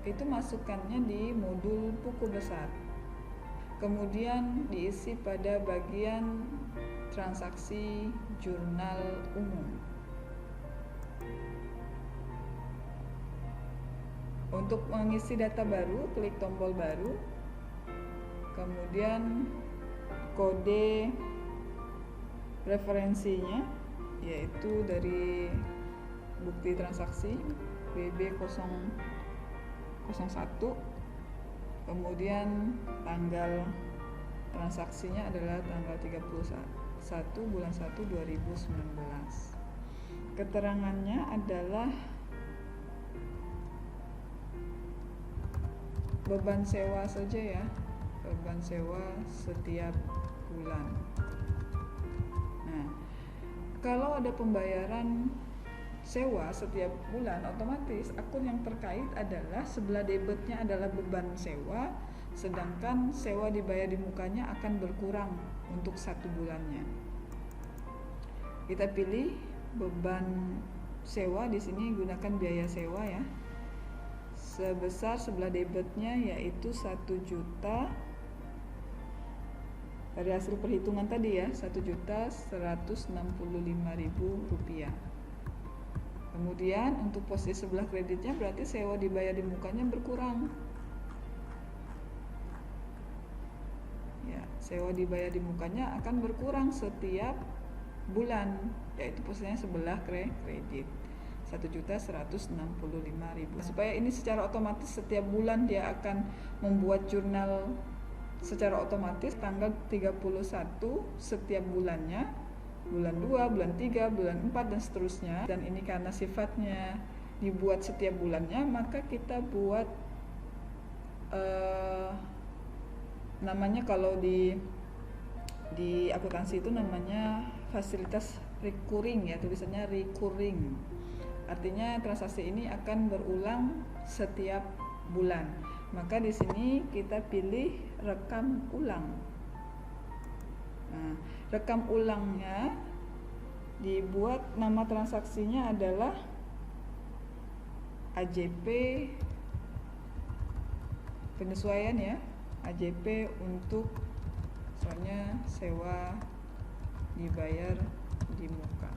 itu masukannya di modul buku besar, kemudian diisi pada bagian transaksi jurnal umum. Untuk mengisi data baru, klik tombol baru, kemudian kode referensinya yaitu dari bukti transaksi BB001, kemudian tanggal transaksinya adalah tanggal 31 bulan 1 2019. Keterangannya adalah beban sewa saja ya, beban sewa setiap bulan. Nah, kalau ada pembayaran sewa setiap bulan, otomatis akun yang terkait adalah sebelah debitnya adalah beban sewa, sedangkan sewa dibayar di mukanya akan berkurang untuk 1 bulannya. Kita pilih beban sewa, di sini gunakan biaya sewa ya, sebesar sebelah debitnya yaitu 1 juta. Dari hasil perhitungan tadi ya, Rp1.165.000. Kemudian untuk posisi sebelah kreditnya berarti sewa dibayar di mukanya berkurang. Ya, sewa dibayar di mukanya akan berkurang setiap bulan, yaitu posisinya sebelah kredit. 1.165.000. Supaya ini secara otomatis setiap bulan dia akan membuat jurnal secara otomatis tanggal 31 setiap bulannya, bulan 2, bulan 3, bulan 4 dan seterusnya. Dan ini karena sifatnya dibuat setiap bulannya, maka kita buat namanya kalau di akuntansi itu namanya fasilitas recurring ya, tulisannya recurring. Artinya transaksi ini akan berulang setiap bulan. Maka di sini kita pilih rekam ulang. Nah, rekam ulangnya dibuat nama transaksinya adalah AJP penyesuaian ya, AJP untuk soalnya sewa dibayar di muka.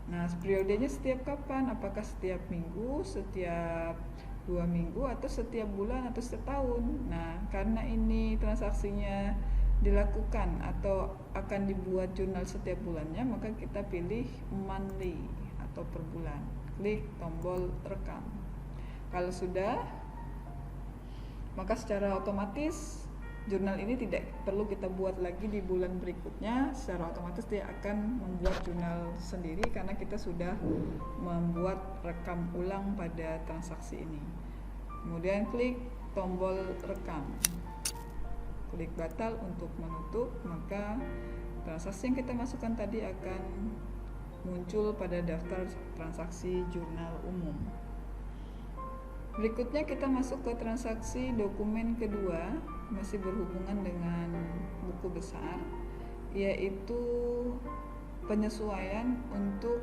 Nah, periodenya setiap kapan? Apakah setiap minggu, setiap 2 minggu, atau setiap bulan, atau setiap tahun? Nah, karena ini transaksinya dilakukan atau akan dibuat jurnal setiap bulannya, maka kita pilih monthly atau per bulan. Klik tombol rekam. Kalau sudah, maka secara otomatis jurnal ini tidak perlu kita buat lagi di bulan berikutnya. Secara otomatis dia akan membuat jurnal sendiri karena kita sudah membuat rekam ulang pada transaksi ini. Kemudian klik tombol rekam, klik batal untuk menutup, maka transaksi yang kita masukkan tadi akan muncul pada daftar transaksi jurnal umum. Berikutnya kita masuk ke transaksi dokumen kedua, masih berhubungan dengan buku besar, yaitu penyesuaian untuk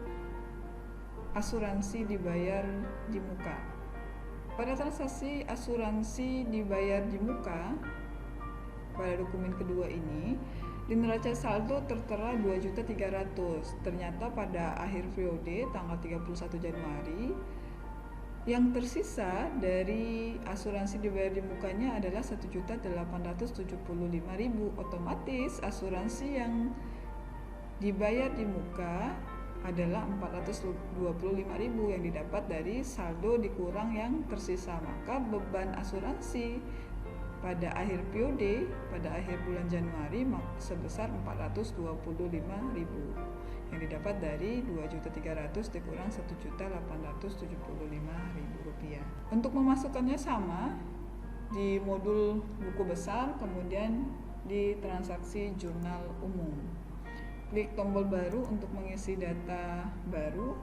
asuransi dibayar di muka. Pada transaksi asuransi dibayar di muka pada dokumen kedua ini, di neraca saldo tertera 2.300.000. Ternyata pada akhir periode tanggal 31 Januari yang tersisa dari asuransi dibayar di mukanya adalah 1.875.000. Otomatis asuransi yang dibayar di muka adalah 425.000 yang didapat dari saldo dikurang yang tersisa. Maka beban asuransi pada akhir periode, pada akhir bulan Januari sebesar 425.000 yang didapat dari 2.300.000 dikurang 1.875.000 rupiah. Untuk memasukkannya sama di modul buku besar, kemudian di transaksi jurnal umum. klik tombol baru untuk mengisi data baru.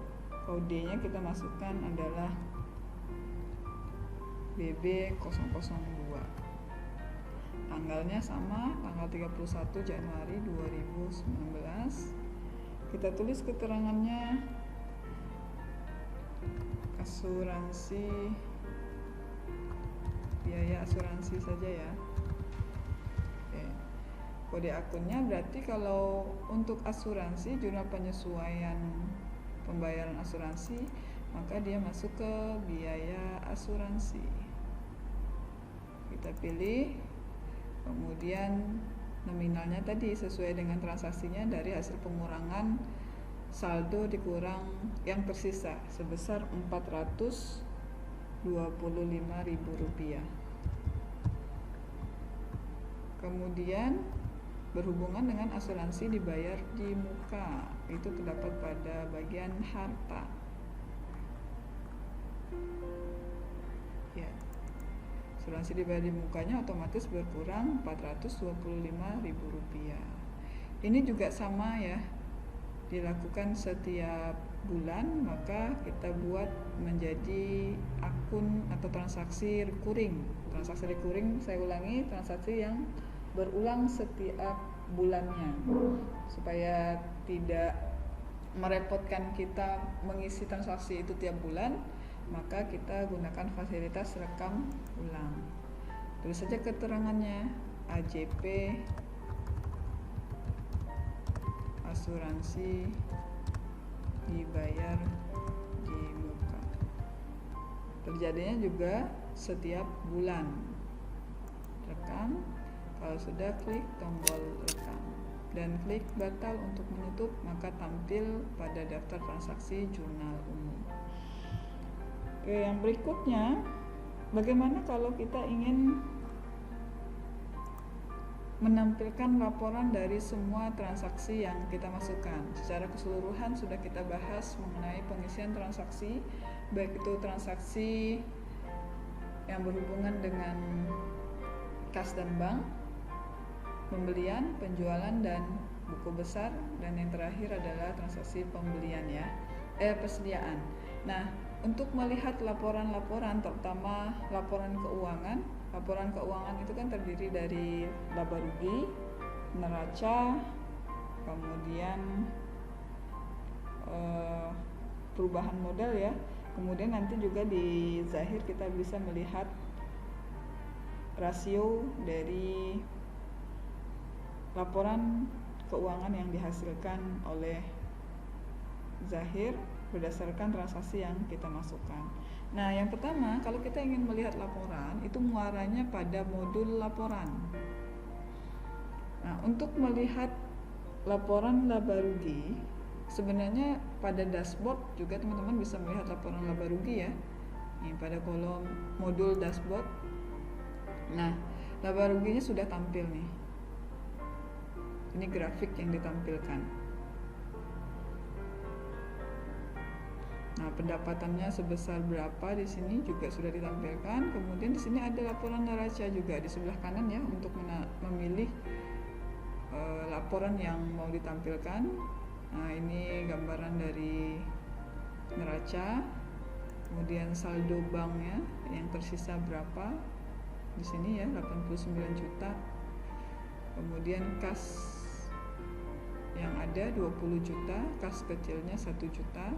Kodenya kita masukkan adalah BB002. Tanggalnya sama, tanggal 31 Januari 2019. Kita tulis keterangannya asuransi, biaya asuransi saja ya. Oke. Kode akunnya berarti kalau untuk asuransi jurnal penyesuaian pembayaran asuransi, maka dia masuk ke biaya asuransi. Kita pilih, kemudian nominalnya tadi sesuai dengan transaksinya dari hasil pengurangan saldo dikurang yang tersisa sebesar Rp425.000. Kemudian berhubungan dengan asuransi dibayar di muka, itu terdapat pada bagian harta. Ya, asuransi dibayar di mukanya otomatis berkurang Rp425.000. Ini juga sama ya, dilakukan setiap bulan, maka kita buat menjadi akun atau transaksi recurring. Transaksi recurring, saya ulangi, transaksi yang berulang setiap bulannya, supaya tidak merepotkan kita mengisi transaksi itu tiap bulan, maka kita gunakan fasilitas rekam ulang. Tulis saja keterangannya, AJP asuransi dibayar di muka. Terjadinya juga setiap bulan. Rekam, kalau sudah klik tombol rekam dan klik batal untuk menutup, maka tampil pada daftar transaksi jurnal umum. Oke, yang berikutnya, bagaimana kalau kita ingin menampilkan laporan dari semua transaksi yang kita masukkan? Secara keseluruhan sudah kita bahas mengenai pengisian transaksi, baik itu transaksi yang berhubungan dengan kas dan bank, pembelian, penjualan, dan buku besar, dan yang terakhir adalah transaksi pembelian ya, persediaan. Nah, untuk melihat laporan-laporan, terutama laporan keuangan itu kan terdiri dari laba rugi, neraca, kemudian perubahan modal ya. Kemudian nanti juga di zahir kita bisa melihat rasio dari laporan keuangan yang dihasilkan oleh zahir berdasarkan transaksi yang kita masukkan. Nah, yang pertama, kalau kita ingin melihat laporan, itu muaranya pada modul laporan. Nah, untuk melihat laporan laba rugi, sebenarnya pada dashboard juga teman-teman bisa melihat laporan laba rugi ya. Ini pada kolom modul dashboard. Nah, laba ruginya sudah tampil nih. Ini grafik yang ditampilkan. Nah, pendapatannya sebesar berapa di sini juga sudah ditampilkan. Kemudian di sini ada laporan neraca juga di sebelah kanan ya, untuk memilih laporan yang mau ditampilkan. Nah, ini gambaran dari neraca. Kemudian saldo banknya yang tersisa berapa? Di sini ya, 89 juta. Kemudian kas yang ada 20 juta, kas kecilnya 1 juta.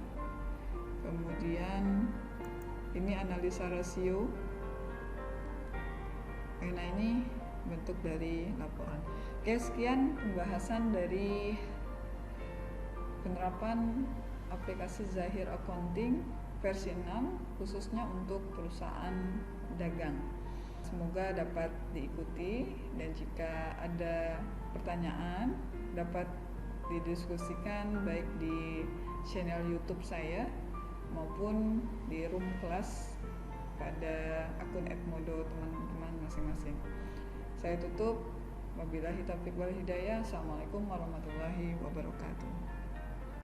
Kemudian ini analisa rasio. Nah, ini bentuk dari laporan. Oke, sekian pembahasan dari penerapan aplikasi Zahir Accounting versi 6 khususnya untuk perusahaan dagang. Semoga dapat diikuti, dan jika ada pertanyaan dapat didiskusikan baik di channel YouTube saya maupun di room kelas pada akun Edmodo teman-teman masing-masing. Saya tutup. Wabillahi taufiq wal hidayah. Assalamualaikum warahmatullahi wabarakatuh.